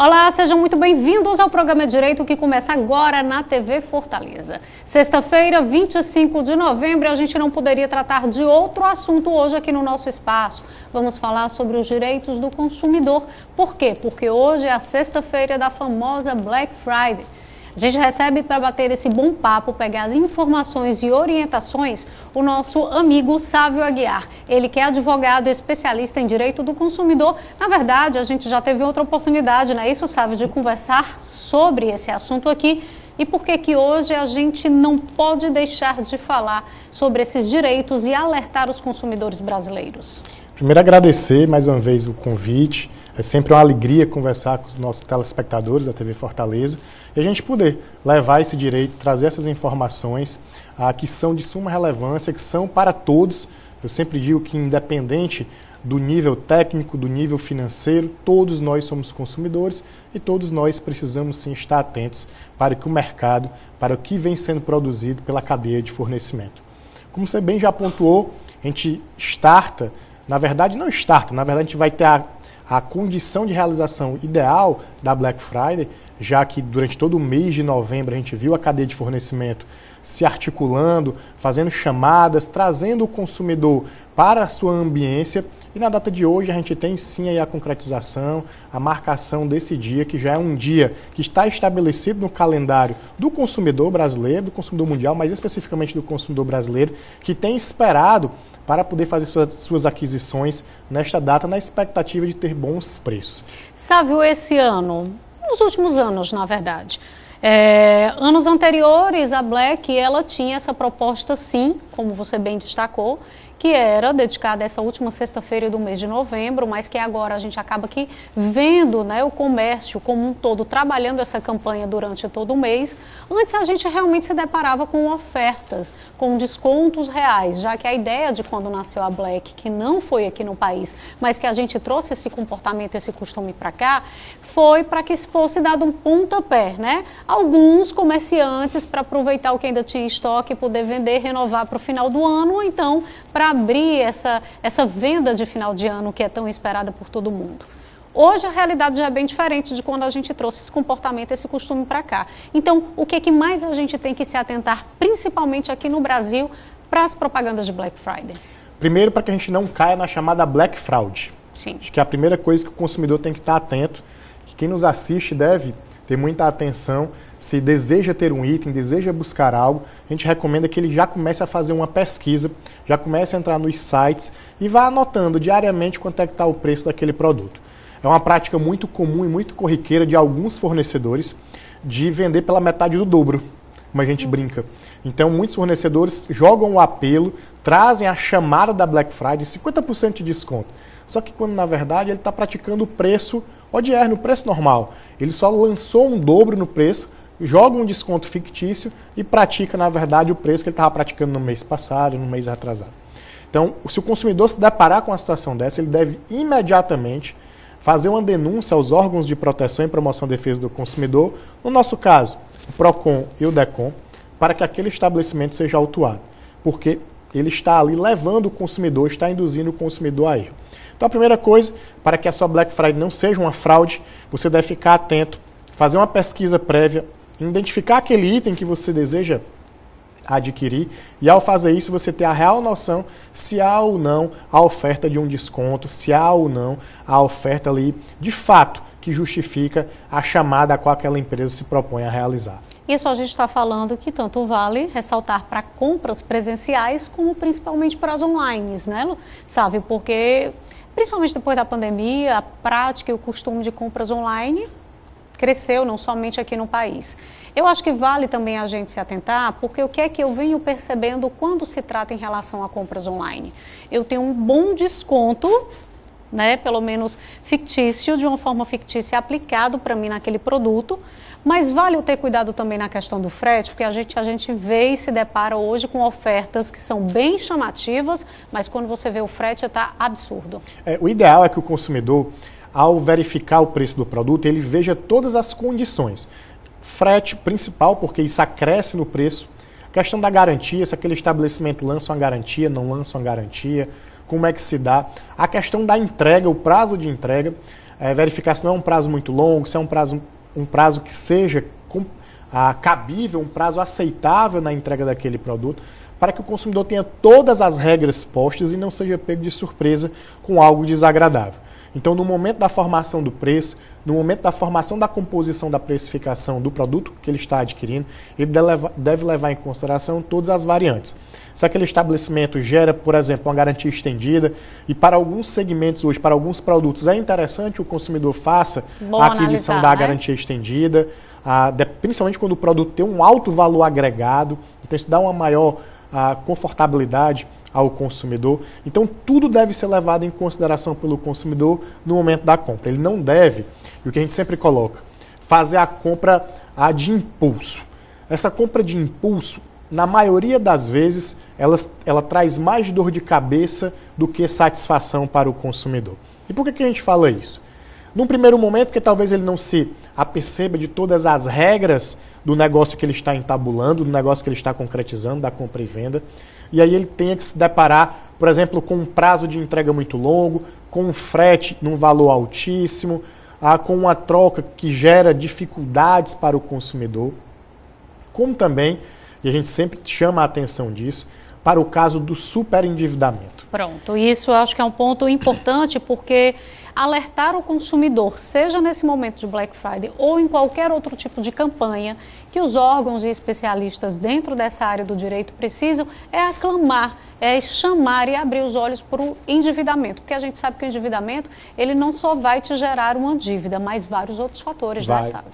Olá, sejam muito bem-vindos ao programa Direito que começa agora na TV Fortaleza. Sexta-feira, 25 de novembro, a gente não poderia tratar de outro assunto hoje aqui no nosso espaço. Vamos falar sobre os direitos do consumidor. Por quê? Porque hoje é a sexta-feira da famosa Black Friday. A gente recebe para bater esse bom papo, pegar as informações e orientações, o nosso amigo Sávio Aguiar. Ele que é advogado e especialista em direito do consumidor. Na verdade, a gente já teve outra oportunidade, não é isso, Sávio, de conversar sobre esse assunto aqui. E por que hoje a gente não pode deixar de falar sobre esses direitos e alertar os consumidores brasileiros? Primeiro, agradecer mais uma vez o convite. É sempre uma alegria conversar com os nossos telespectadores da TV Fortaleza e a gente poder levar esse direito, trazer essas informações que são de suma relevância, que são para todos. Eu sempre digo que independente do nível técnico, do nível financeiro, todos nós somos consumidores e todos nós precisamos sim estar atentos para que o mercado, para o que vem sendo produzido pela cadeia de fornecimento. Como você bem já pontuou, a gente na verdade a gente vai ter a condição de realização ideal da Black Friday, já que durante todo o mês de novembro a gente viu a cadeia de fornecimento se articulando, fazendo chamadas, trazendo o consumidor para a sua ambiência. E na data de hoje a gente tem sim aí a concretização, a marcação desse dia, que já é um dia que está estabelecido no calendário do consumidor brasileiro, do consumidor mundial, mas especificamente do consumidor brasileiro, que tem esperado para poder fazer suas aquisições nesta data, na expectativa de ter bons preços. Sávio, esse ano, nos últimos anos, na verdade, anos anteriores, a Black, ela tinha essa proposta sim, como você bem destacou, que era dedicada a essa última sexta-feira do mês de novembro, mas que agora a gente acaba aqui vendo, né, o comércio como um todo trabalhando essa campanha durante todo o mês. Antes a gente realmente se deparava com ofertas, com descontos reais, já que a ideia de quando nasceu a Black, que não foi aqui no país, mas que a gente trouxe esse comportamento, esse costume para cá, foi para que fosse dado um pontapé, né? Alguns comerciantes para aproveitar o que ainda tinha em estoque e poder vender, renovar para o final do ano, ou então para abrir essa venda de final de ano que é tão esperada por todo mundo. Hoje a realidade já é bem diferente de quando a gente trouxe esse comportamento, esse costume para cá. Então, o que mais a gente tem que se atentar, principalmente aqui no Brasil, para as propagandas de Black Friday? Primeiro, para que a gente não caia na chamada Black Fraud. Sim. Acho que é a primeira coisa que o consumidor tem que estar atento, que quem nos assiste deve ter muita atenção. Se deseja ter um item, deseja buscar algo, a gente recomenda que ele já comece a fazer uma pesquisa, já comece a entrar nos sites e vá anotando diariamente quanto é que está o preço daquele produto. É uma prática muito comum e muito corriqueira de alguns fornecedores de vender pela metade do dobro, como a gente brinca. Então, muitos fornecedores jogam o apelo, trazem a chamada da Black Friday, 50% de desconto. Só que quando, na verdade, ele está praticando o preço ODR, no preço normal. Ele só lançou um dobro no preço, joga um desconto fictício e pratica, na verdade, o preço que ele estava praticando no mês passado, no mês atrasado. Então, se o consumidor se deparar com uma situação dessa, ele deve imediatamente fazer uma denúncia aos órgãos de proteção e promoção e defesa do consumidor, no nosso caso, o PROCON e o DECOM, para que aquele estabelecimento seja autuado, porque ele está ali levando o consumidor, está induzindo o consumidor a erro. Então, a primeira coisa, para que a sua Black Friday não seja uma fraude, você deve ficar atento, fazer uma pesquisa prévia, identificar aquele item que você deseja adquirir e, ao fazer isso, você ter a real noção se há ou não a oferta de um desconto, se há ou não a oferta ali, de fato, que justifica a chamada a qual aquela empresa se propõe a realizar. Isso a gente está falando que tanto vale ressaltar para compras presenciais como principalmente para as online, né, sabe? Porque, principalmente depois da pandemia, a prática e o costume de compras online cresceu, não somente aqui no país. Eu acho que vale também a gente se atentar, porque o que é que eu venho percebendo quando se trata em relação a compras online? Eu tenho um bom desconto, né, pelo menos fictício, de uma forma fictícia aplicado para mim naquele produto, mas vale eu ter cuidado também na questão do frete, porque a gente vê e se depara hoje com ofertas que são bem chamativas, mas quando você vê o frete está absurdo. O ideal é que o consumidor, ao verificar o preço do produto, ele veja todas as condições. Frete principal, porque isso acresce no preço. A questão da garantia, se aquele estabelecimento lança uma garantia, não lança uma garantia, como é que se dá. A questão da entrega, o prazo de entrega. verificar se não é um prazo muito longo, se é um prazo que seja cabível, um prazo aceitável na entrega daquele produto, para que o consumidor tenha todas as regras postas e não seja pego de surpresa com algo desagradável. Então, no momento da formação do preço, no momento da formação da composição da precificação do produto que ele está adquirindo, ele deve levar em consideração todas as variantes. Se aquele estabelecimento gera, por exemplo, uma garantia estendida, e para alguns segmentos hoje, para alguns produtos, é interessante o consumidor faça a aquisição da garantia estendida, principalmente quando o produto tem um alto valor agregado, então isso dá uma maior confortabilidade ao consumidor. Então, tudo deve ser levado em consideração pelo consumidor no momento da compra. Ele não deve, e o que a gente sempre coloca, fazer a compra de impulso. Essa compra de impulso, na maioria das vezes, ela traz mais dor de cabeça do que satisfação para o consumidor. E por que a gente fala isso? Num primeiro momento, porque talvez ele não se aperceba de todas as regras do negócio que ele está entabulando, do negócio que ele está concretizando, da compra e venda. E aí ele tenha que se deparar, por exemplo, com um prazo de entrega muito longo, com um frete num valor altíssimo, com uma troca que gera dificuldades para o consumidor. Como também, e a gente sempre chama a atenção disso, para o caso do superendividamento. Pronto, isso eu acho que é um ponto importante, porque alertar o consumidor, seja nesse momento de Black Friday ou em qualquer outro tipo de campanha, que os órgãos e especialistas dentro dessa área do direito precisam aclamar, chamar e abrir os olhos para o endividamento, porque a gente sabe que o endividamento, ele não só vai te gerar uma dívida, mas vários outros fatores, né, Sávio?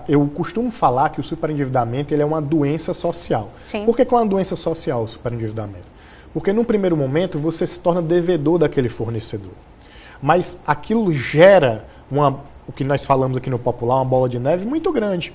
Eu costumo falar que o superendividamento ele é uma doença social. Sim. Por que é uma doença social o superendividamento? Porque num primeiro momento você se torna devedor daquele fornecedor. Mas aquilo gera o que nós falamos aqui no popular, uma bola de neve muito grande.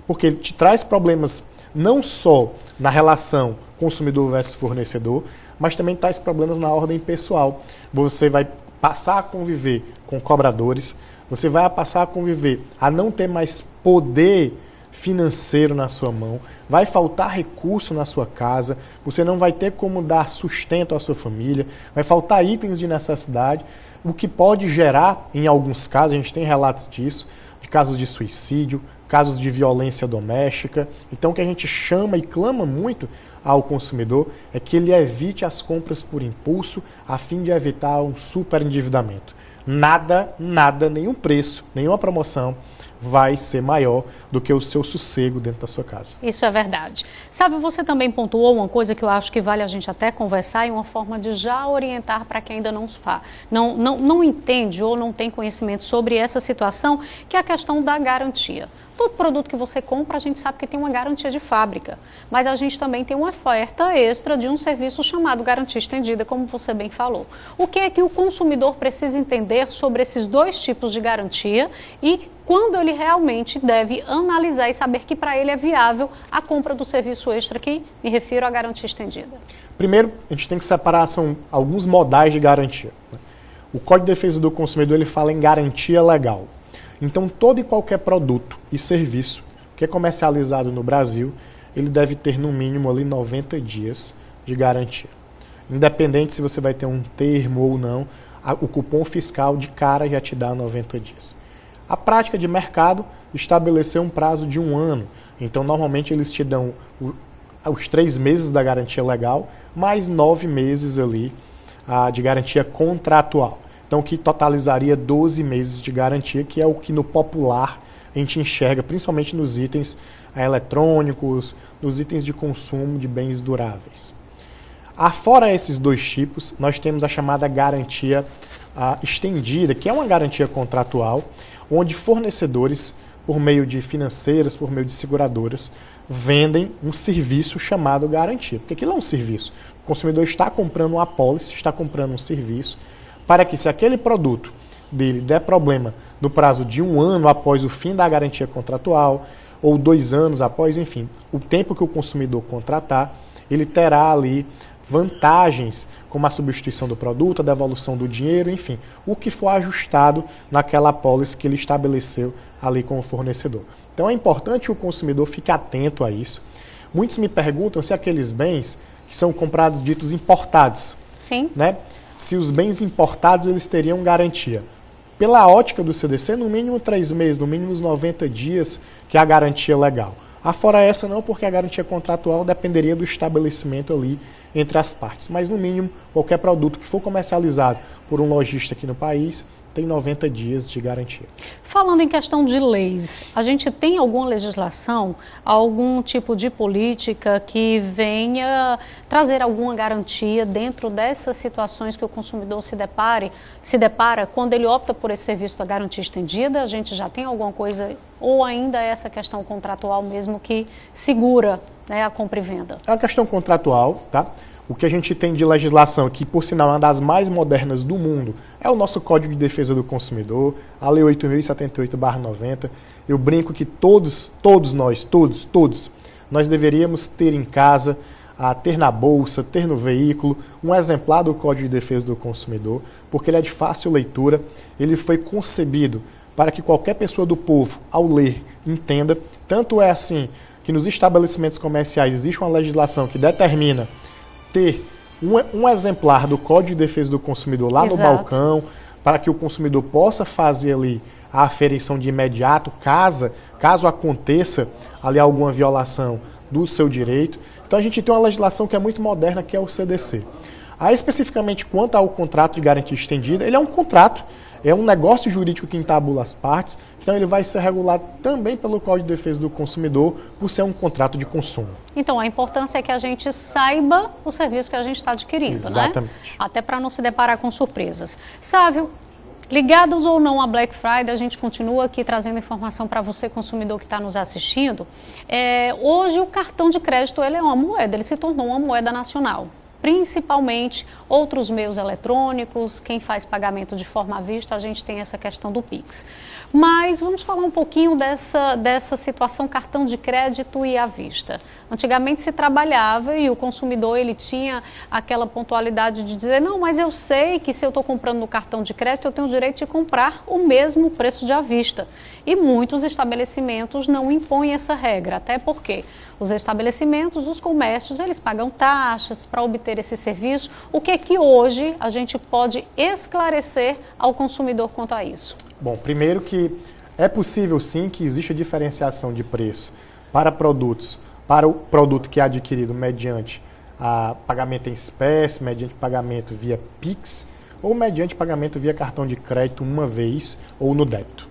Porque ele te traz problemas não só na relação consumidor versus fornecedor, mas também traz problemas na ordem pessoal. Você vai passar a conviver com cobradores, você vai passar a conviver, a não ter mais poder financeiro na sua mão, vai faltar recurso na sua casa, você não vai ter como dar sustento à sua família, vai faltar itens de necessidade, o que pode gerar, em alguns casos, a gente tem relatos disso, de casos de suicídio, casos de violência doméstica. Então, o que a gente chama e clama muito ao consumidor é que ele evite as compras por impulso, a fim de evitar um superendividamento. Nada, nenhum preço, nenhuma promoção vai ser maior do que o seu sossego dentro da sua casa. Isso é verdade. Sabe, você também pontuou uma coisa que eu acho que vale a gente até conversar e uma forma de já orientar para quem ainda não entende ou não tem conhecimento sobre essa situação, que é a questão da garantia. Todo produto que você compra, a gente sabe que tem uma garantia de fábrica, mas a gente também tem uma oferta extra de um serviço chamado garantia estendida, como você bem falou. O que é que o consumidor precisa entender sobre esses dois tipos de garantia e quando ele realmente deve analisar e saber que para ele é viável a compra do serviço extra, que me refiro à garantia estendida? Primeiro, a gente tem que separar, são alguns modais de garantia. O Código de Defesa do Consumidor ele fala em garantia legal. Então, todo e qualquer produto e serviço que é comercializado no Brasil, ele deve ter no mínimo ali 90 dias de garantia. Independente se você vai ter um termo ou não, o cupom fiscal de cara já te dá 90 dias. A prática de mercado estabeleceu um prazo de 1 ano. Então, normalmente, eles te dão os 3 meses da garantia legal, mais 9 meses ali de garantia contratual. Então, que totalizaria 12 meses de garantia, que é o que no popular a gente enxerga, principalmente nos itens eletrônicos, nos itens de consumo de bens duráveis. Afora esses dois tipos, nós temos a chamada garantia estendida, que é uma garantia contratual, onde fornecedores, por meio de financeiras, por meio de seguradoras, vendem um serviço chamado garantia. Porque aquilo é um serviço. O consumidor está comprando uma apólice, está comprando um serviço, para que se aquele produto dele der problema no prazo de 1 ano após o fim da garantia contratual, ou 2 anos após, enfim, o tempo que o consumidor contratar, ele terá ali vantagens, como a substituição do produto, a devolução do dinheiro, enfim, o que for ajustado naquela apólice que ele estabeleceu ali com o fornecedor. Então é importante que o consumidor fique atento a isso. Muitos me perguntam se aqueles bens que são comprados ditos importados, sim, né? Se os bens importados eles teriam garantia. pela ótica do CDC, no mínimo 3 meses, no mínimo uns 90 dias, que é a garantia legal. Afora essa não, porque a garantia contratual dependeria do estabelecimento ali entre as partes. Mas, no mínimo, qualquer produto que for comercializado por um lojista aqui no país tem 90 dias de garantia. Falando em questão de leis, a gente tem alguma legislação, algum tipo de política que venha trazer alguma garantia dentro dessas situações que o consumidor se depara quando ele opta por esse serviço da garantia estendida? A gente já tem alguma coisa ou ainda é essa questão contratual mesmo que segura, né, a compra e venda? É uma questão contratual, tá? O que a gente tem de legislação, que por sinal é uma das mais modernas do mundo, é o nosso Código de Defesa do Consumidor, a Lei 8.078/90. Eu brinco que todos nós deveríamos ter em casa, ter na bolsa, ter no veículo, um exemplar do Código de Defesa do Consumidor, porque ele é de fácil leitura, ele foi concebido para que qualquer pessoa do povo, ao ler, entenda. Tanto é assim que nos estabelecimentos comerciais existe uma legislação que determina ter um exemplar do Código de Defesa do Consumidor lá no balcão, para que o consumidor possa fazer ali a aferição de imediato, caso aconteça ali alguma violação do seu direito. Então a gente tem uma legislação que é muito moderna, que é o CDC. Aí, especificamente quanto ao contrato de garantia estendida, ele é um contrato, é um negócio jurídico que entabula as partes, então ele vai ser regulado também pelo Código de Defesa do Consumidor, por ser um contrato de consumo. Então, a importância é que a gente saiba o serviço que a gente está adquirindo, exatamente, né? Até para não se deparar com surpresas. Sávio, ligados ou não a Black Friday, a gente continua aqui trazendo informação para você, consumidor que está nos assistindo. Hoje, o cartão de crédito ele é uma moeda, ele se tornou uma moeda nacional. Principalmente outros meios eletrônicos, quem faz pagamento de forma à vista, a gente tem essa questão do Pix. Mas vamos falar um pouquinho dessa situação cartão de crédito e à vista. Antigamente se trabalhava e o consumidor ele tinha aquela pontualidade de dizer, não, mas eu sei que se eu estou comprando no cartão de crédito, eu tenho o direito de comprar o mesmo preço de à vista. E muitos estabelecimentos não impõem essa regra, até porque os estabelecimentos, os comércios, eles pagam taxas para obter esse serviço. O que é que hoje a gente pode esclarecer ao consumidor quanto a isso? Bom, primeiro que é possível sim que exista diferenciação de preço para produtos, para o produto que é adquirido mediante pagamento em espécie, mediante pagamento via Pix ou mediante pagamento via cartão de crédito uma vez ou no débito.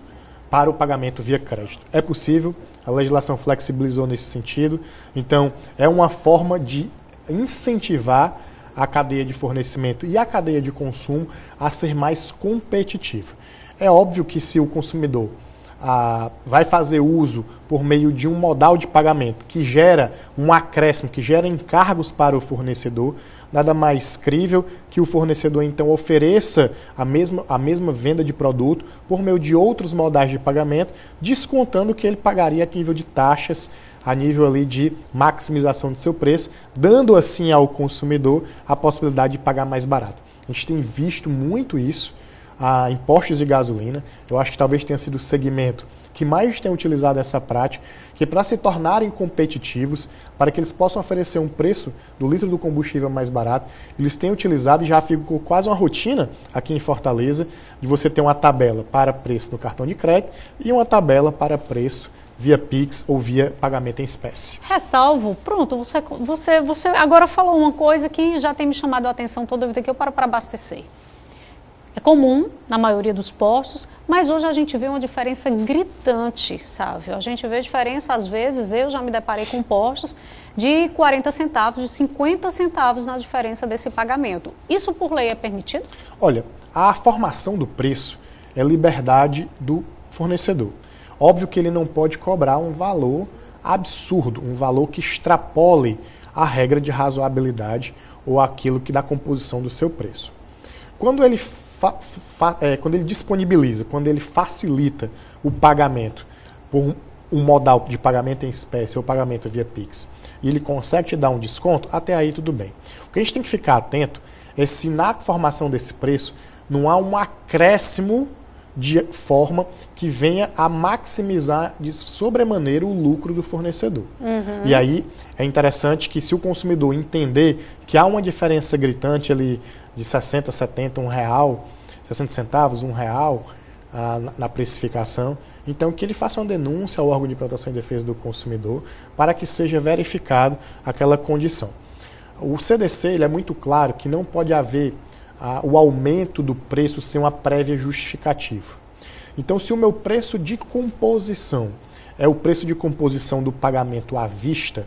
Para o pagamento via crédito. É possível, a legislação flexibilizou nesse sentido, então é uma forma de incentivar a cadeia de fornecimento e a cadeia de consumo a ser mais competitiva. É óbvio que se o consumidor vai fazer uso por meio de um modal de pagamento que gera um acréscimo, que gera encargos para o fornecedor, nada mais crível que o fornecedor então ofereça a mesma venda de produto por meio de outros modais de pagamento, descontando o que ele pagaria a nível de taxas, a nível ali de maximização de seu preço, dando assim ao consumidor a possibilidade de pagar mais barato. A gente tem visto muito isso em postos de gasolina. Eu acho que talvez tenha sido o segmento que mais tem utilizado essa prática, que para se tornarem competitivos, para que eles possam oferecer um preço do litro do combustível mais barato, eles têm utilizado e já ficou quase uma rotina aqui em Fortaleza, de você ter uma tabela para preço no cartão de crédito e uma tabela para preço via Pix ou via pagamento em espécie. Ressalvo, pronto, você agora falou uma coisa que já tem me chamado a atenção toda a vida que eu paro para abastecer. É comum na maioria dos postos, mas hoje a gente vê uma diferença gritante, sabe? A gente vê diferença, às vezes, eu já me deparei com postos de 40 centavos, de 50 centavos na diferença desse pagamento. Isso por lei é permitido? Olha, a formação do preço é liberdade do fornecedor. Óbvio que ele não pode cobrar um valor absurdo, um valor que extrapole a regra de razoabilidade ou aquilo que dá composição do seu preço. Quando ele disponibiliza, quando ele facilita o pagamento por um modal de pagamento em espécie ou pagamento via Pix, e ele consegue te dar um desconto, até aí tudo bem. O que a gente tem que ficar atento é se na formação desse preço não há um acréscimo de forma que venha a maximizar de sobremaneira o lucro do fornecedor. E aí é interessante que se o consumidor entender que há uma diferença gritante ali de 60, 70, R$1, 60 centavos, R$1, na precificação. Então, que ele faça uma denúncia ao órgão de proteção e defesa do consumidor para que seja verificado aquela condição. O CDC ele é muito claro que não pode haver o aumento do preço sem uma prévia justificativa. Então, se o meu preço de composição é o preço de composição do pagamento à vista,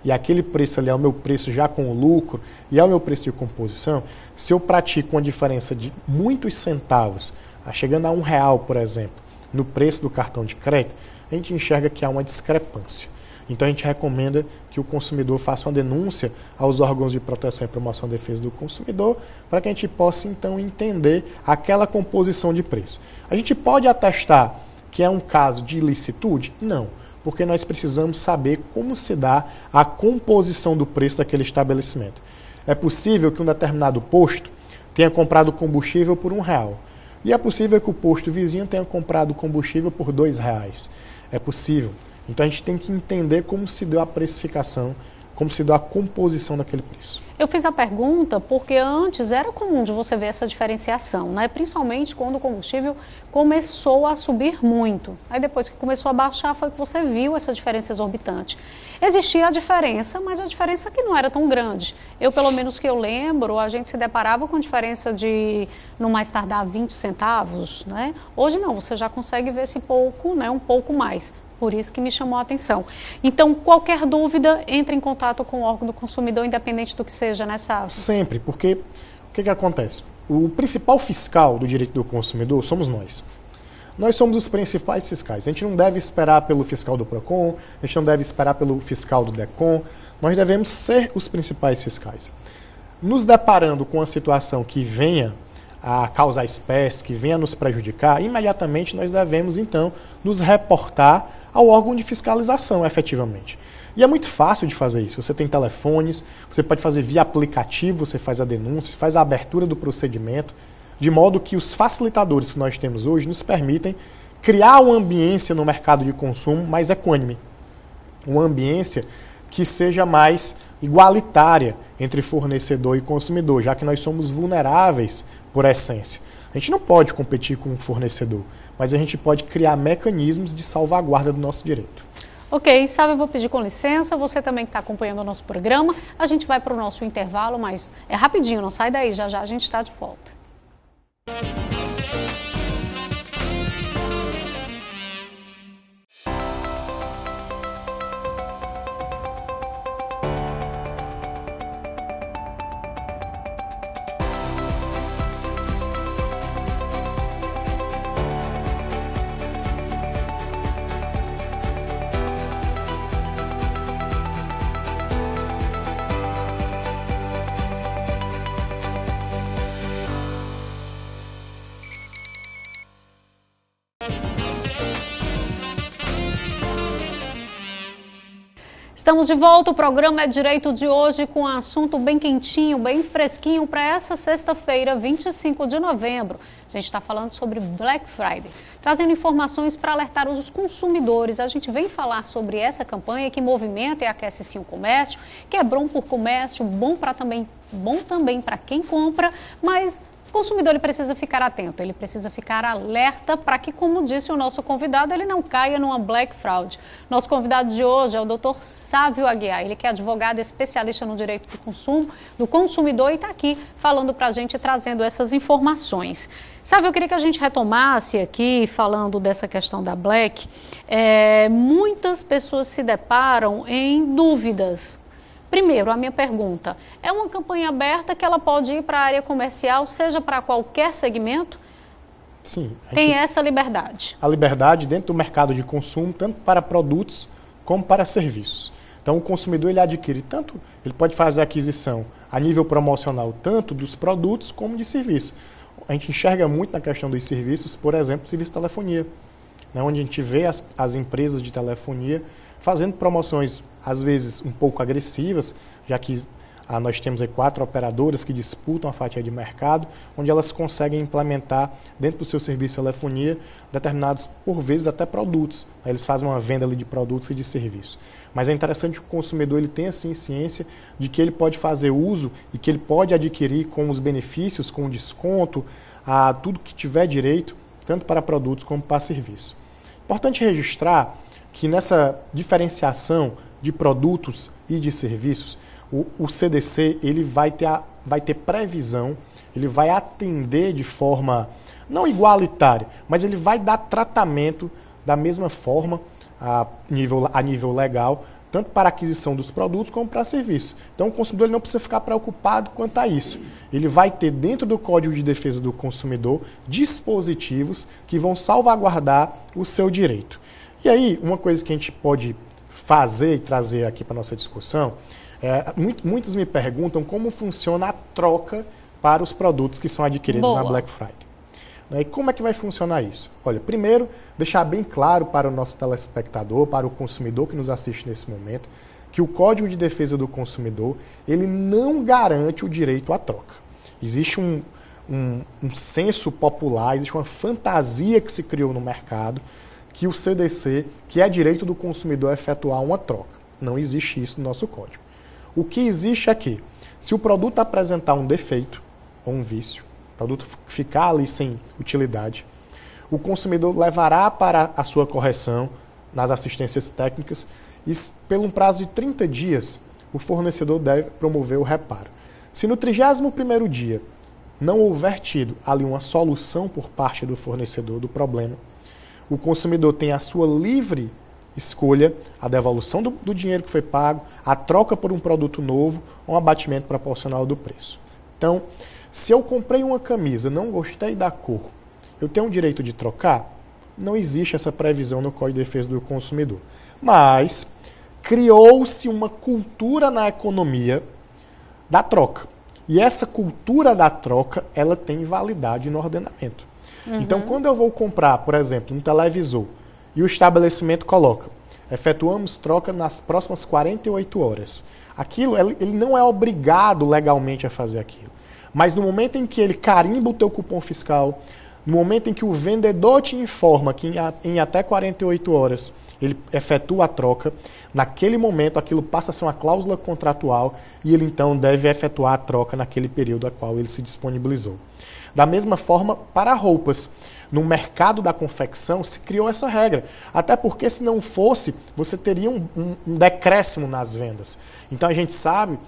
e aquele preço ali é o meu preço já com o lucro, e é o meu preço de composição, se eu pratico uma diferença de muitos centavos, chegando a R$1, por exemplo, no preço do cartão de crédito, a gente enxerga que há uma discrepância. Então a gente recomenda que o consumidor faça uma denúncia aos órgãos de proteção e promoção e defesa do consumidor, para que a gente possa então entender aquela composição de preço. A gente pode atestar que é um caso de ilicitude? Não, porque nós precisamos saber como se dá a composição do preço daquele estabelecimento. É possível que um determinado posto tenha comprado combustível por R$1. E é possível que o posto vizinho tenha comprado combustível por R$2. É possível. Então a gente tem que entender como se deu a precificação, como se deu a composição daquele preço. Eu fiz a pergunta porque antes era comum de você ver essa diferenciação, né? Principalmente quando o combustível começou a subir muito. Aí depois que começou a baixar foi que você viu essa diferença exorbitante. Existia a diferença, mas a diferença que não era tão grande. Eu, pelo menos que eu lembro, a gente se deparava com diferença de, no mais tardar, 20 centavos, né? Hoje não, você já consegue ver esse pouco, né? Um pouco mais. Por isso que me chamou a atenção. Então, qualquer dúvida, entre em contato com o órgão do consumidor, independente do que seja, né, Sávio? Sempre, porque o que acontece? O principal fiscal do direito do consumidor somos nós. Nós somos os principais fiscais. A gente não deve esperar pelo fiscal do PROCON, a gente não deve esperar pelo fiscal do DECON, nós devemos ser os principais fiscais. Nos deparando com uma situação que venha a causar espécie, que venha nos prejudicar, imediatamente nós devemos, então, nos reportar ao órgão de fiscalização, efetivamente. E é muito fácil de fazer isso. Você tem telefones, você pode fazer via aplicativo, você faz a denúncia, faz a abertura do procedimento, de modo que os facilitadores que nós temos hoje nos permitem criar uma ambiência no mercado de consumo mais equânime. Uma ambiência que seja mais igualitária entre fornecedor e consumidor, já que nós somos vulneráveis por essência. A gente não pode competir com um fornecedor, mas a gente pode criar mecanismos de salvaguarda do nosso direito. Ok, Sávio, eu vou pedir com licença, você também que está acompanhando o nosso programa, a gente vai para o nosso intervalo, mas é rapidinho, não sai daí, já já a gente está de volta. Estamos de volta, o programa é Direito de hoje com um assunto bem quentinho, bem fresquinho para essa sexta-feira, 25 de novembro. A gente está falando sobre Black Friday, trazendo informações para alertar os consumidores. A gente vem falar sobre essa campanha que movimenta e aquece sim o comércio, que é bom por comércio, bom também para quem compra, mas o consumidor ele precisa ficar atento, ele precisa ficar alerta para que, como disse o nosso convidado, ele não caia numa Black Fraud. Nosso convidado de hoje é o Dr. Sávio Aguiar, ele que é advogado especialista no direito do consumo, do consumidor e está aqui falando para a gente, trazendo essas informações. Sávio, eu queria que a gente retomasse aqui, falando dessa questão da Black, muitas pessoas se deparam em dúvidas. Primeiro, a minha pergunta, é uma campanha aberta que ela pode ir para a área comercial, seja para qualquer segmento? Sim. Tem essa liberdade? A liberdade dentro do mercado de consumo, tanto para produtos como para serviços. Então, o consumidor ele adquire ele pode fazer a aquisição a nível promocional, tanto dos produtos como de serviços. A gente enxerga muito na questão dos serviços, por exemplo, serviço de telefonia, né, onde a gente vê as empresas de telefonia fazendo promoções, às vezes um pouco agressivas, já que nós temos aí 4 operadoras que disputam a fatia de mercado, onde elas conseguem implementar dentro do seu serviço de telefonia determinados, por vezes, até produtos. Eles fazem uma venda ali de produtos e de serviços. Mas é interessante que o consumidor ele tenha assim, ciência de que ele pode fazer uso e que ele pode adquirir com os benefícios, com o desconto, tudo que tiver direito tanto para produtos como para serviços. Importante registrar que nessa diferenciação de produtos e de serviços, o CDC ele vai ter previsão, ele vai atender de forma não igualitária, mas ele vai dar tratamento da mesma forma a nível legal, tanto para a aquisição dos produtos como para serviços. Então o consumidor ele não precisa ficar preocupado quanto a isso. Ele vai ter dentro do Código de Defesa do Consumidor dispositivos que vão salvaguardar o seu direito. E aí, uma coisa que a gente pode fazer e trazer aqui para a nossa discussão, muitos me perguntam como funciona a troca para os produtos que são adquiridos na Black Friday. E como é que vai funcionar isso? Olha, primeiro, deixar bem claro para o nosso telespectador, para o consumidor que nos assiste nesse momento, que o Código de Defesa do Consumidor, ele não garante o direito à troca. Existe um senso popular, existe uma fantasia que se criou no mercado, que o CDC, que é direito do consumidor efetuar uma troca. Não existe isso no nosso código. O que existe é que, se o produto apresentar um defeito ou um vício, o produto ficar ali sem utilidade, o consumidor levará para a sua correção nas assistências técnicas e, pelo um prazo de 30 dias, o fornecedor deve promover o reparo. Se no 31º dia não houver tido ali uma solução por parte do fornecedor do problema, o consumidor tem a sua livre escolha, a devolução do dinheiro que foi pago, a troca por um produto novo ou um abatimento proporcional do preço. Então, se eu comprei uma camisa, não gostei da cor, eu tenho o direito de trocar? Não existe essa previsão no Código de Defesa do Consumidor. Mas criou-se uma cultura na economia da troca. E essa cultura da troca, ela tem validade no ordenamento. Então, quando eu vou comprar, por exemplo, um televisor e o estabelecimento coloca, efetuamos troca nas próximas 48 horas. Aquilo, ele não é obrigado legalmente a fazer aquilo. Mas no momento em que ele carimba o teu cupom fiscal, no momento em que o vendedor te informa que em até 48 horas ele efetua a troca, naquele momento aquilo passa a ser uma cláusula contratual e ele então deve efetuar a troca naquele período a qual ele se disponibilizou. Da mesma forma, para roupas. No mercado da confecção se criou essa regra. Até porque se não fosse, você teria um decréscimo nas vendas. Então a gente sabe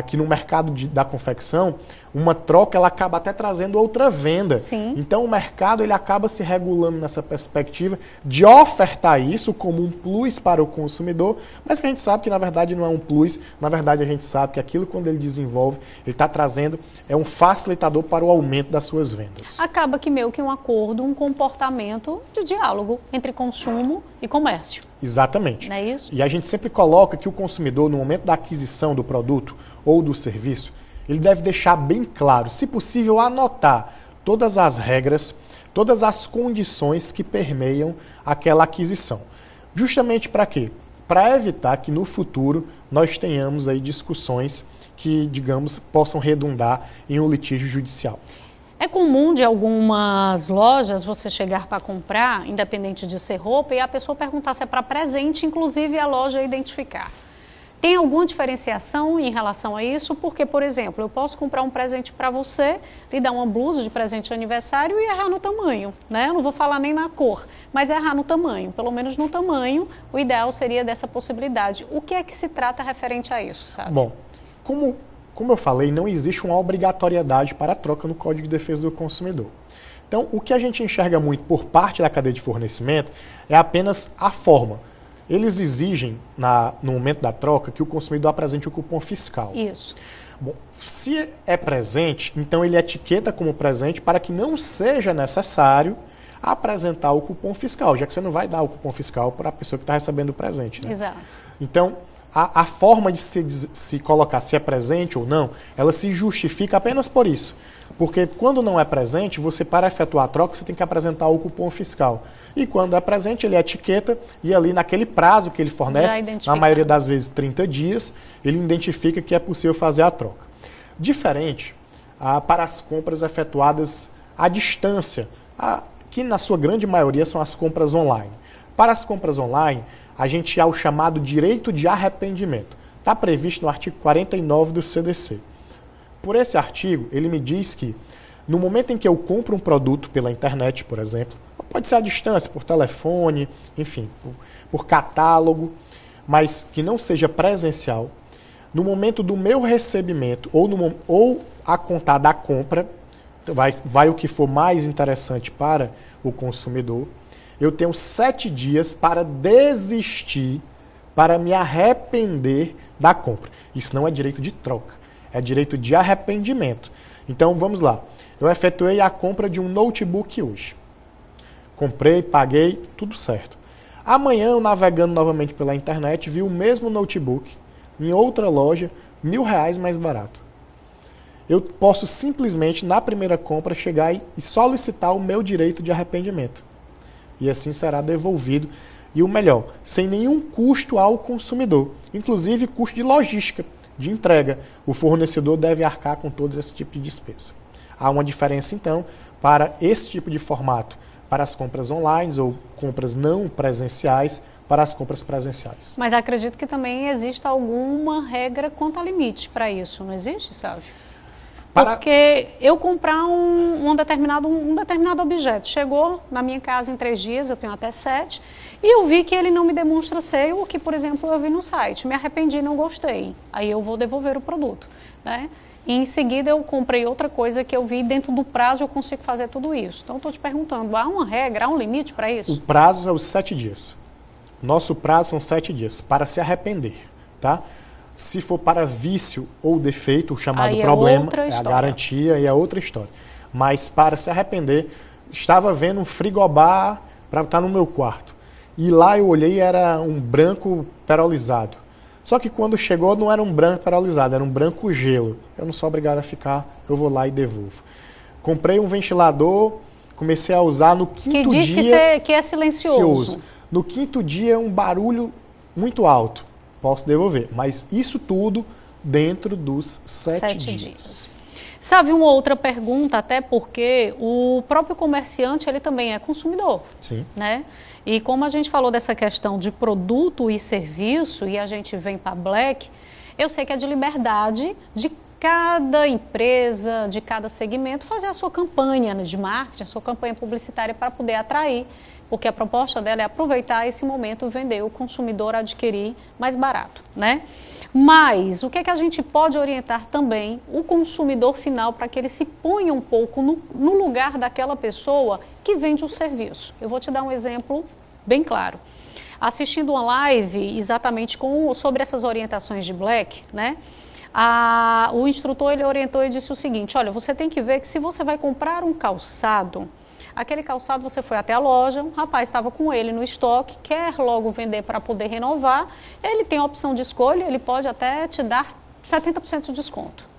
que no mercado da confecção, uma troca ela acaba até trazendo outra venda. Sim. Então o mercado ele acaba se regulando nessa perspectiva de ofertar isso como um plus para o consumidor, mas que a gente sabe que na verdade não é um plus, na verdade a gente sabe que aquilo quando ele desenvolve, ele está trazendo, é um facilitador para o aumento das suas vendas. Acaba que meio que um acordo, um comportamento de diálogo entre consumo e comércio. Exatamente. Não é isso? E a gente sempre coloca que o consumidor, no momento da aquisição do produto ou do serviço, ele deve deixar bem claro, se possível, anotar todas as regras, todas as condições que permeiam aquela aquisição. Justamente para quê? Para evitar que no futuro nós tenhamos aí discussões que, digamos, possam redundar em um litígio judicial. É comum de algumas lojas você chegar para comprar, independente de ser roupa, e a pessoa perguntar se é para presente, inclusive a loja identificar. Tem alguma diferenciação em relação a isso? Porque, por exemplo, eu posso comprar um presente para você, lhe dar uma blusa de presente de aniversário e errar no tamanho, né? Eu não vou falar nem na cor, mas errar no tamanho. Pelo menos no tamanho, o ideal seria dessa possibilidade. O que é que se trata referente a isso, sabe? Bom, como eu falei, não existe uma obrigatoriedade para a troca no Código de Defesa do Consumidor. Então, o que a gente enxerga muito por parte da cadeia de fornecimento é apenas a forma. Eles exigem, no momento da troca, que o consumidor apresente o cupom fiscal. Isso. Bom, se é presente, então ele etiqueta como presente para que não seja necessário apresentar o cupom fiscal, já que você não vai dar o cupom fiscal para a pessoa que está recebendo o presente. Né? Exato. Então, a forma de se colocar se é presente ou não, ela se justifica apenas por isso. Porque quando não é presente, você para efetuar a troca, você tem que apresentar o cupom fiscal. E quando é presente, ele etiqueta e ali naquele prazo que ele fornece, na maioria das vezes 30 dias, ele identifica que é possível fazer a troca. Diferente para as compras efetuadas à distância, que na sua grande maioria são as compras online. Para as compras online, a gente há o chamado direito de arrependimento. Está previsto no artigo 49 do CDC. Por esse artigo, ele me diz que No momento em que eu compro um produto pela internet, por exemplo, pode ser à distância, por telefone, enfim, por catálogo, mas que não seja presencial, no momento do meu recebimento ou a contar da compra, vai o que for mais interessante para o consumidor, eu tenho 7 dias para desistir, para me arrepender da compra. Isso não é direito de troca, é direito de arrependimento. Então, vamos lá. Eu efetuei a compra de um notebook hoje. Comprei, paguei, tudo certo. Amanhã, eu navegando novamente pela internet, vi o mesmo notebook em outra loja, R$1.000 mais barato. Eu posso simplesmente, na primeira compra, chegar e solicitar o meu direito de arrependimento. E assim será devolvido. E o melhor, sem nenhum custo ao consumidor, inclusive custo de logística, de entrega. O fornecedor deve arcar com todo esse tipo de despesa. Há uma diferença, então, para esse tipo de formato, para as compras online ou compras não presenciais, para as compras presenciais. Mas acredito que também exista alguma regra quanto a limite para isso, não existe, Sávio? Porque eu comprar um determinado objeto, chegou na minha casa em 3 dias, eu tenho até 7, e eu vi que ele não me demonstra ser o que, por exemplo, eu vi no site, me arrependi, não gostei, aí eu vou devolver o produto, né? E em seguida eu comprei outra coisa que eu vi, dentro do prazo eu consigo fazer tudo isso. Então estou te perguntando, há uma regra, há um limite para isso? O prazo é os 7 dias. Nosso prazo são 7 dias para se arrepender, tá? Se for para vício ou defeito, o chamado problema, é a garantia e é outra história. Mas para se arrepender, estava vendo um frigobar para estar no meu quarto. E lá eu olhei e era um branco perolizado. Só que quando chegou não era um branco perolizado, era um branco gelo. Eu não sou obrigado a ficar, eu vou lá e devolvo. Comprei um ventilador, comecei a usar no quinto dia... Que diz que é silencioso. No 5º dia, um barulho muito alto. Posso devolver, mas isso tudo dentro dos 7 dias. Sabe, uma outra pergunta, até porque o próprio comerciante, ele também é consumidor. Sim. Né? E como a gente falou dessa questão de produto e serviço, e a gente vem para Black, eu sei que é de liberdade de cada empresa, de cada segmento, fazer a sua campanha de marketing, a sua campanha publicitária para poder atrair, porque a proposta dela é aproveitar esse momento e vender o consumidor a adquirir mais barato, né? Mas o que é que a gente pode orientar também o consumidor final para que ele se ponha um pouco no lugar daquela pessoa que vende o serviço? Eu vou te dar um exemplo bem claro. Assistindo uma live exatamente sobre essas orientações de Black, né? O instrutor ele orientou e disse o seguinte: olha, você tem que ver que se você vai comprar um calçado, aquele calçado você foi até a loja, um rapaz estava com ele no estoque, quer logo vender para poder renovar, ele tem a opção de escolha, ele pode até te dar 70% de desconto.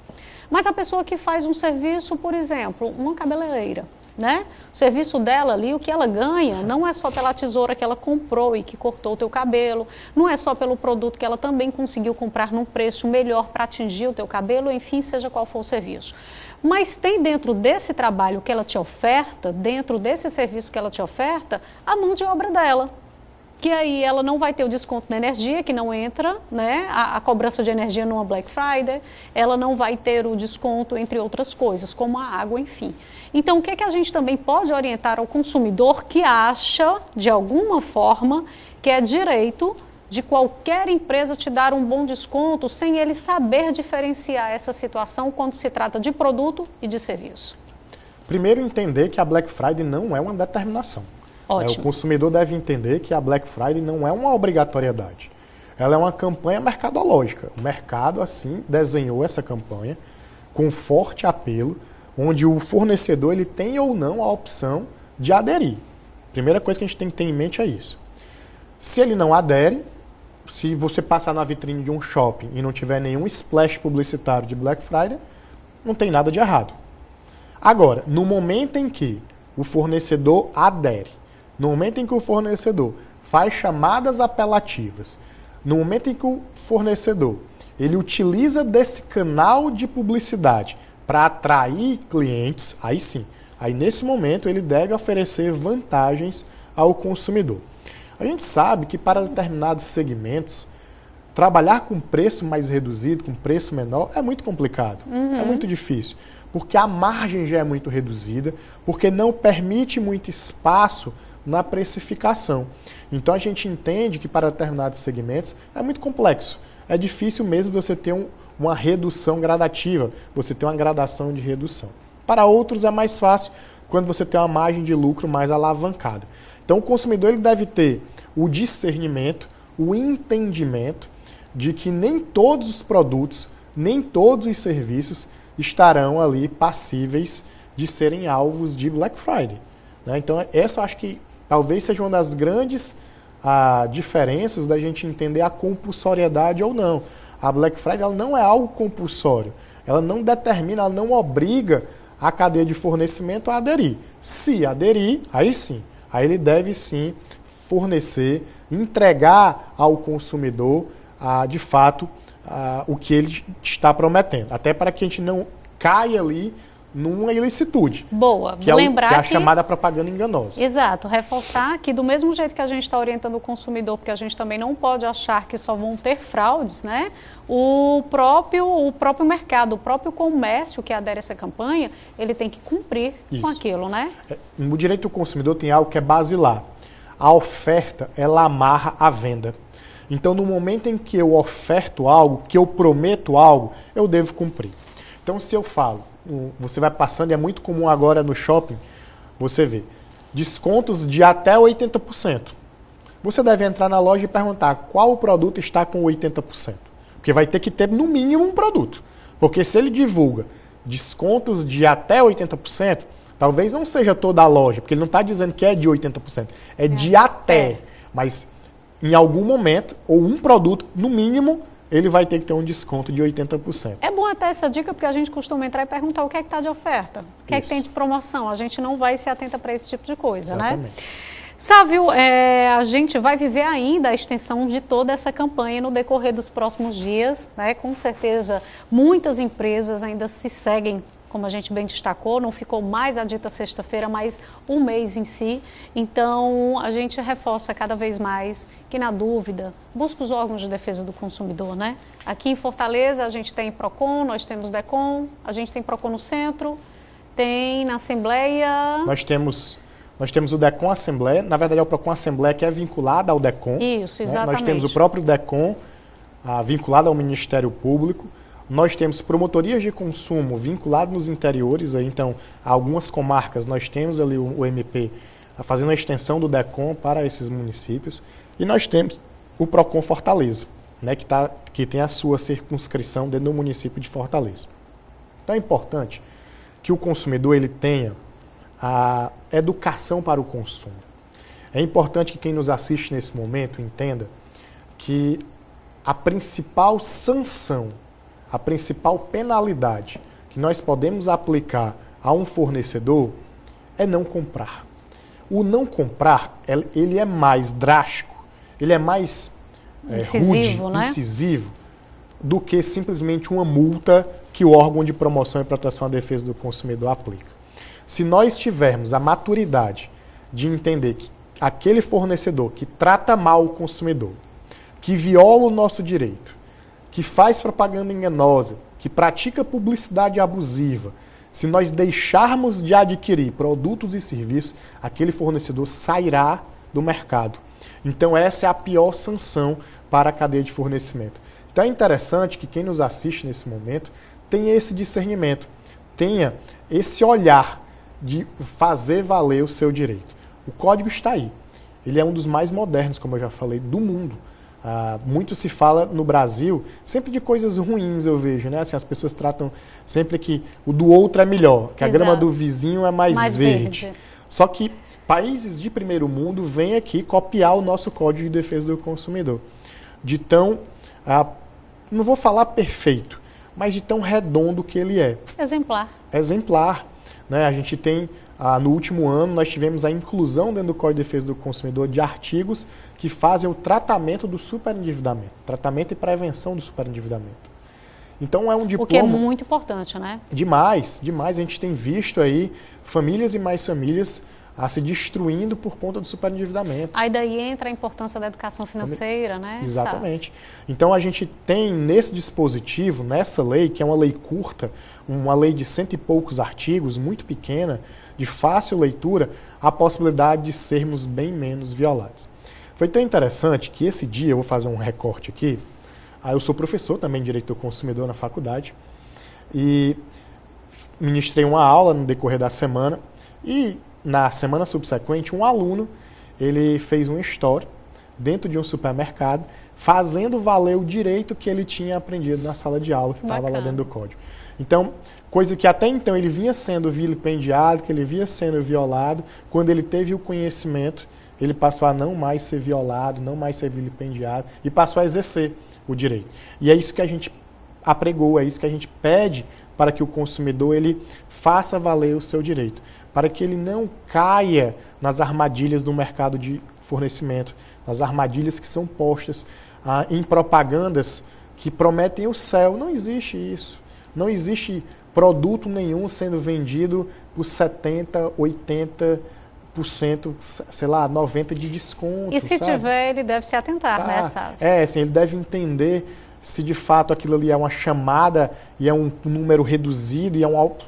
Mas a pessoa que faz um serviço, por exemplo, uma cabeleireira, né? O serviço dela ali, o que ela ganha, não é só pela tesoura que ela comprou e que cortou o teu cabelo, não é só pelo produto que ela também conseguiu comprar num preço melhor para atingir o teu cabelo, enfim, seja qual for o serviço. Mas tem dentro desse trabalho que ela te oferta, dentro desse serviço que ela te oferta, a mão de obra dela. Que aí ela não vai ter o desconto na energia, que não entra, né? A cobrança de energia numa Black Friday, ela não vai ter o desconto, entre outras coisas, como a água, enfim. Então, o que é que a gente também pode orientar ao consumidor que acha, de alguma forma, que é direito de qualquer empresa te dar um bom desconto sem ele saber diferenciar essa situação quando se trata de produto e de serviço? Primeiro, entender que a Black Friday não é uma determinação. Ótimo. O consumidor deve entender que a Black Friday não é uma obrigatoriedade. Ela é uma campanha mercadológica. O mercado, assim, desenhou essa campanha com forte apelo, onde o fornecedor ele tem ou não a opção de aderir. Primeira coisa que a gente tem que ter em mente é isso. Se ele não adere, se você passar na vitrine de um shopping e não tiver nenhum splash publicitário de Black Friday, não tem nada de errado. Agora, no momento em que o fornecedor adere, no momento em que o fornecedor faz chamadas apelativas, no momento em que o fornecedor ele utiliza desse canal de publicidade para atrair clientes, aí sim, aí nesse momento ele deve oferecer vantagens ao consumidor. A gente sabe que para determinados segmentos, trabalhar com preço mais reduzido, com preço menor, é muito complicado, é muito difícil. porque a margem já é muito reduzida, porque não permite muito espaço na precificação. Então a gente entende que para determinados segmentos é muito complexo. É difícil mesmo você ter uma redução gradativa, você ter uma gradação de redução. Para outros é mais fácil quando você tem uma margem de lucro mais alavancada. Então o consumidor ele deve ter o discernimento, o entendimento de que nem todos os produtos, nem todos os serviços estarão ali passíveis de serem alvos de Black Friday. Né? Então essa eu acho que talvez seja uma das grandes diferenças da gente entender a compulsoriedade ou não. A Black Friday ela não é algo compulsório. Ela não determina, ela não obriga a cadeia de fornecimento a aderir. Se aderir, aí sim. Aí ele deve sim fornecer, entregar ao consumidor, de fato, o que ele está prometendo. Até para que a gente não caia ali numa ilicitude. Boa. Que é, lembrar que é a chamada propaganda enganosa. Exato. Reforçar que do mesmo jeito que a gente está orientando o consumidor, porque a gente também não pode achar que só vão ter fraudes, né? O próprio mercado, o próprio comércio que adere a essa campanha, ele tem que cumprir com aquilo, né? No direito do consumidor tem algo que é basilar. A oferta, ela amarra a venda. Então, no momento em que eu oferto algo, que eu prometo algo, eu devo cumprir. Então, se eu falo, você vai passando, e é muito comum agora no shopping, você vê descontos de até 80%. Você deve entrar na loja e perguntar qual produto está com 80%. Porque vai ter que ter no mínimo um produto. Porque se ele divulga descontos de até 80%, talvez não seja toda a loja, porque ele não está dizendo que é de 80%, é de até. Mas em algum momento, ou um produto, no mínimo, ele vai ter que ter um desconto de 80%. É bom até essa dica, porque a gente costuma entrar e perguntar o que é que está de oferta, o que é que tem de promoção. A gente não vai se atenta para esse tipo de coisa, Exatamente. né? Sávio, a gente vai viver ainda a extensão de toda essa campanha no decorrer dos próximos dias, né? Com certeza, muitas empresas ainda se seguem, como a gente bem destacou, não ficou mais a dita sexta-feira, mas um mês em si. Então, a gente reforça cada vez mais que, na dúvida, busca os órgãos de defesa do consumidor, né? Aqui em Fortaleza, a gente tem PROCON, nós temos DECON, a gente tem PROCON no centro, tem na Assembleia... Nós temos o DECON Assembleia, na verdade é o PROCON Assembleia que é vinculado ao DECON. Isso, exatamente. Né? Nós temos o próprio DECON vinculado ao Ministério Público. Nós temos promotorias de consumo vinculadas nos interiores, então algumas comarcas nós temos ali o MP fazendo a extensão do DECON para esses municípios. E nós temos o PROCON Fortaleza, né, que tem a sua circunscrição dentro do município de Fortaleza. Então é importante que o consumidor ele tenha a educação para o consumo. É importante que quem nos assiste nesse momento entenda que a principal sanção, a principal penalidade que nós podemos aplicar a um fornecedor é não comprar. O não comprar, ele é mais drástico, ele é mais incisivo, rude, né? incisivo, do que simplesmente uma multa que o órgão de promoção e proteção à defesa do consumidor aplica. Se nós tivermos a maturidade de entender que aquele fornecedor que trata mal o consumidor, que viola o nosso direito, que faz propaganda enganosa, que pratica publicidade abusiva, se nós deixarmos de adquirir produtos e serviços, aquele fornecedor sairá do mercado. Então essa é a pior sanção para a cadeia de fornecimento. Então é interessante que quem nos assiste nesse momento tenha esse discernimento, tenha esse olhar de fazer valer o seu direito. O código está aí. Ele é um dos mais modernos, como eu já falei, do mundo. Muito se fala no Brasil, sempre de coisas ruins eu vejo, né? Assim, as pessoas tratam sempre que o do outro é melhor, que a grama do vizinho é mais verde. Só que países de primeiro mundo vêm aqui copiar o nosso Código de Defesa do Consumidor. De tão, não vou falar perfeito, mas de tão redondo que ele é. Exemplar. Exemplar. Né? A gente tem, no último ano, nós tivemos a inclusão dentro do Código de Defesa do Consumidor de artigos que fazem o tratamento do superendividamento, tratamento e prevenção do superendividamento. Então é um diploma... O que é muito importante, né? Demais, demais. A gente tem visto aí famílias e mais famílias se destruindo por conta do superendividamento. Aí daí entra a importância da educação financeira, né? Exatamente. Então a gente tem nesse dispositivo, nessa lei, que é uma lei curta, uma lei de 100 e poucos artigos, muito pequena, de fácil leitura, a possibilidade de sermos bem menos violados. Foi tão interessante que esse dia, eu vou fazer um recorte aqui, eu sou professor também de Direito do Consumidor na faculdade, e ministrei uma aula no decorrer da semana, e na semana subsequente, um aluno, ele fez um story dentro de um supermercado, fazendo valer o direito que ele tinha aprendido na sala de aula, que estava lá dentro do código. Então, coisa que até então ele vinha sendo vilipendiado, que ele vinha sendo violado, quando ele teve o conhecimento, ele passou a não mais ser violado, não mais ser vilipendiado, e passou a exercer o direito. E é isso que a gente apregou, é isso que a gente pede para que o consumidor ele faça valer o seu direito, para que ele não caia nas armadilhas do mercado de fornecimento, nas armadilhas que são postas em propagandas que prometem o céu. Não existe isso. Não existe produto nenhum sendo vendido por 70%, 80%, sei lá, 90% de desconto. E se tiver, ele deve se atentar, né, Sávio? Assim, ele deve entender se de fato aquilo ali é uma chamada e é um número reduzido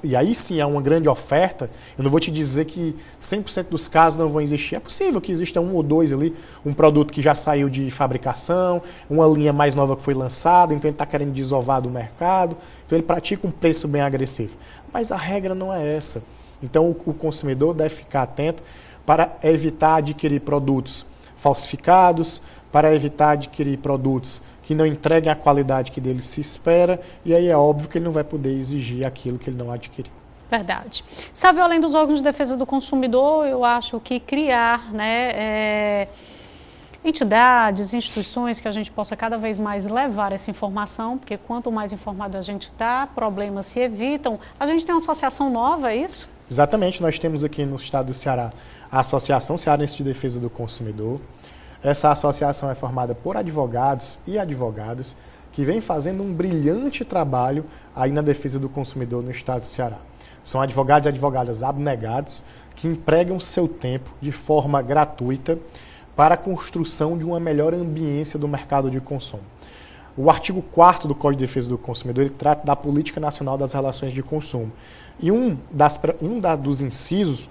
e aí sim é uma grande oferta. Eu não vou te dizer que 100% dos casos não vão existir. É possível que exista um ou dois ali, um produto que já saiu de fabricação, uma linha mais nova que foi lançada, então ele está querendo desovar do mercado, então ele pratica um preço bem agressivo. Mas a regra não é essa. Então o consumidor deve ficar atento para evitar adquirir produtos falsificados, para evitar adquirir produtos que não entreguem a qualidade que dele se espera, e aí é óbvio que ele não vai poder exigir aquilo que ele não adquiriu. Verdade. Sabe, além dos órgãos de defesa do consumidor, eu acho que criar, né, entidades, instituições que a gente possa cada vez mais levar essa informação, porque quanto mais informado a gente está, problemas se evitam. A gente tem uma associação nova, é isso? Exatamente, nós temos aqui no estado do Ceará a Associação Cearense de Defesa do Consumidor. Essa associação é formada por advogados e advogadas que vem fazendo um brilhante trabalho aí na defesa do consumidor no estado do Ceará. São advogados e advogadas abnegados que empregam seu tempo de forma gratuita para a construção de uma melhor ambiência do mercado de consumo. O artigo 4º do Código de Defesa do Consumidor ele trata da Política Nacional das Relações de Consumo. E dos incisos,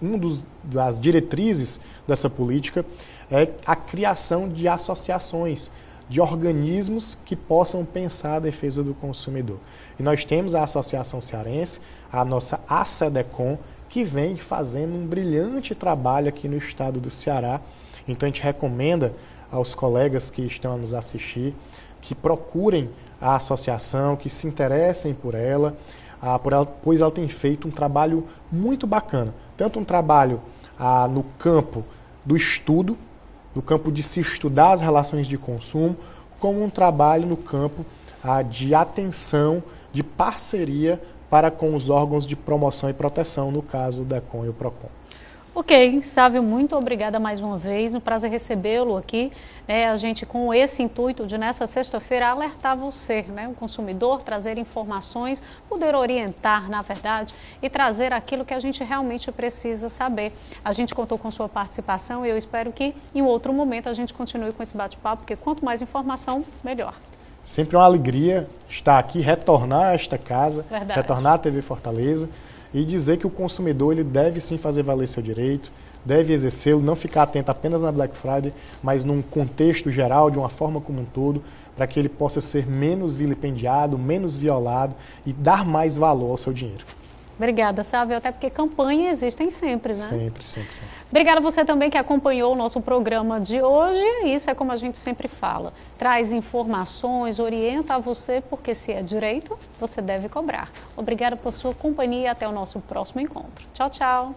das diretrizes dessa política é a criação de associações, de organismos que possam pensar a defesa do consumidor. E nós temos a Associação Cearense, a nossa ACEDECOM, que vem fazendo um brilhante trabalho aqui no estado do Ceará. Então a gente recomenda aos colegas que estão a nos assistir que procurem a associação, que se interessem por ela, pois ela tem feito um trabalho muito bacana. Tanto um trabalho no campo do estudo, no campo de se estudar as relações de consumo, como um trabalho no campo de atenção, de parceria para com os órgãos de promoção e proteção, no caso o DECOM e o PROCON. Ok, Sávio, muito obrigada mais uma vez, um prazer recebê-lo aqui, a gente com esse intuito de nessa sexta-feira alertar você, o consumidor, trazer informações, poder orientar na verdade e trazer aquilo que a gente realmente precisa saber. A gente contou com sua participação e eu espero que em outro momento a gente continue com esse bate-papo, porque quanto mais informação, melhor. Sempre uma alegria estar aqui, retornar a esta casa, Verdade. Retornar à TV Fortaleza, e dizer que o consumidor ele deve sim fazer valer seu direito, deve exercê-lo, não ficar atento apenas na Black Friday, mas num contexto geral, de uma forma como um todo, para que ele possa ser menos vilipendiado, menos violado e dar mais valor ao seu dinheiro. Obrigada, Sávio, até porque campanhas existem sempre, né? Sempre. Obrigada a você também que acompanhou o nosso programa de hoje. Isso é como a gente sempre fala, traz informações, orienta a você, porque se é direito, você deve cobrar. Obrigada por sua companhia e até o nosso próximo encontro. Tchau, tchau.